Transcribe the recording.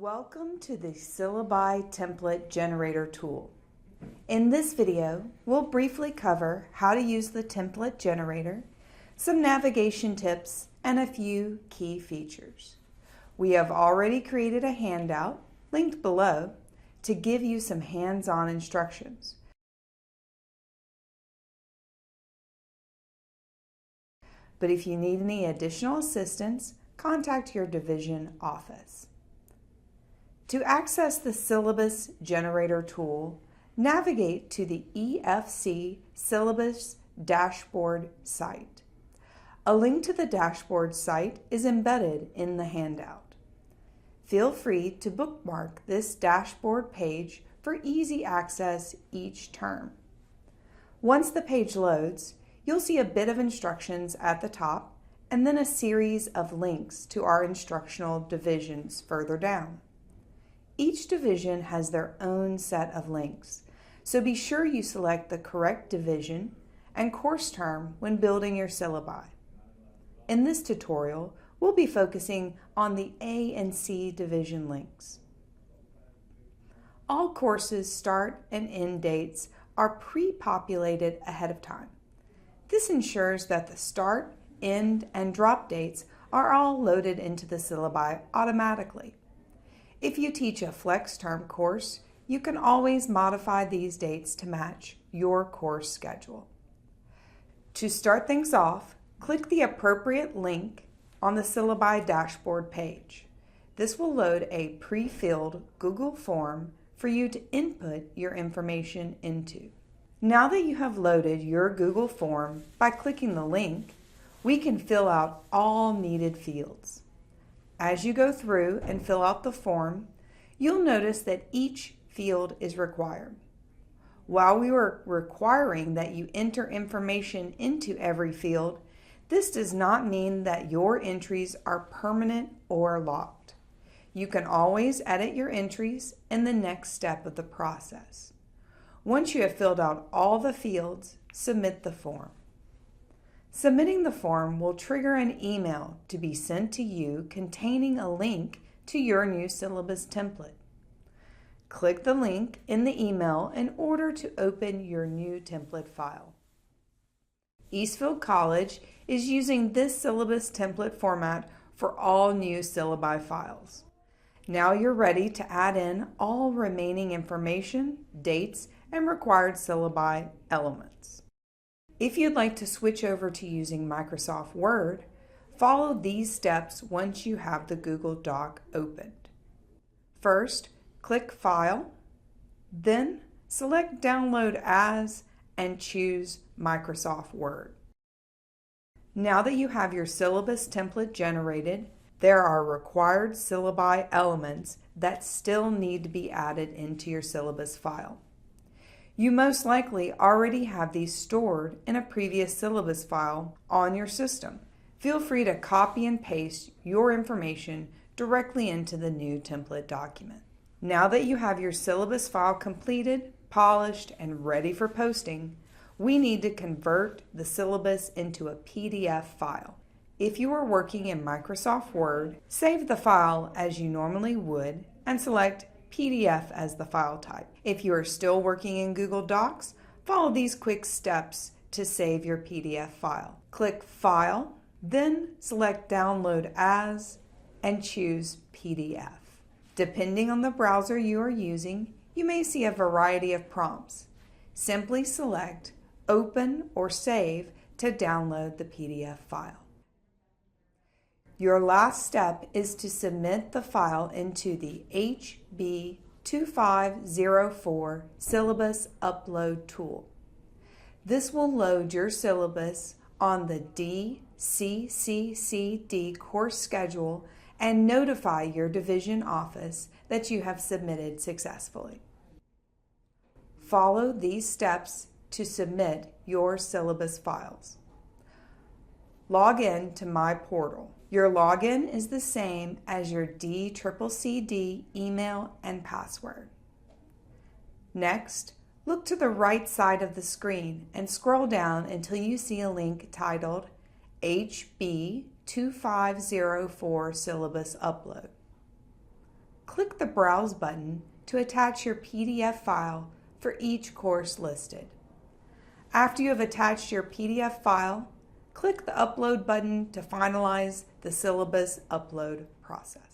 Welcome to the Syllabi Template Generator Tool. In this video, we'll briefly cover how to use the template generator, some navigation tips, and a few key features. We have already created a handout, linked below, to give you some hands-on instructions. But if you need any additional assistance, contact your division office. To access the Syllabus Generator Tool, navigate to the EFC Syllabus Dashboard site. A link to the dashboard site is embedded in the handout. Feel free to bookmark this dashboard page for easy access each term. Once the page loads, you'll see a bit of instructions at the top and then a series of links to our instructional divisions further down. Each division has their own set of links, so be sure you select the correct division and course term when building your syllabi. In this tutorial, we'll be focusing on the A and C division links. All courses' start and end dates are pre-populated ahead of time. This ensures that the start, end, and drop dates are all loaded into the syllabi automatically. If you teach a flex term course, you can always modify these dates to match your course schedule. To start things off, click the appropriate link on the Syllabi dashboard page. This will load a pre-filled Google form for you to input your information into. Now that you have loaded your Google form by clicking the link, we can fill out all needed fields. As you go through and fill out the form, you'll notice that each field is required. While we were requiring that you enter information into every field, this does not mean that your entries are permanent or locked. You can always edit your entries in the next step of the process. Once you have filled out all the fields, submit the form. Submitting the form will trigger an email to be sent to you containing a link to your new syllabus template. Click the link in the email in order to open your new template file. Eastfield College is using this syllabus template format for all new syllabi files. Now you're ready to add in all remaining information, dates, and required syllabi elements. If you'd like to switch over to using Microsoft Word, follow these steps once you have the Google Doc opened. First, click File, then select Download As and choose Microsoft Word. Now that you have your syllabus template generated, there are required syllabi elements that still need to be added into your syllabus file. You most likely already have these stored in a previous syllabus file on your system. Feel free to copy and paste your information directly into the new template document. Now that you have your syllabus file completed, polished, and ready for posting, we need to convert the syllabus into a PDF file. If you are working in Microsoft Word, save the file as you normally would and select PDF as the file type. If you are still working in Google Docs, follow these quick steps to save your PDF file. Click File, then select Download As and choose PDF. Depending on the browser you are using, you may see a variety of prompts. Simply select Open or Save to download the PDF file. Your last step is to submit the file into the HB2504 Syllabus Upload Tool. This will load your syllabus on the DCCCD course schedule and notify your division office that you have submitted successfully. Follow these steps to submit your syllabus files. Log in to My Portal. Your login is the same as your DCCCD email and password. Next, look to the right side of the screen and scroll down until you see a link titled HB2504 Syllabus Upload. click the Browse button to attach your PDF file for each course listed. After you have attached your PDF file, click the Upload button to finalize the syllabus upload process.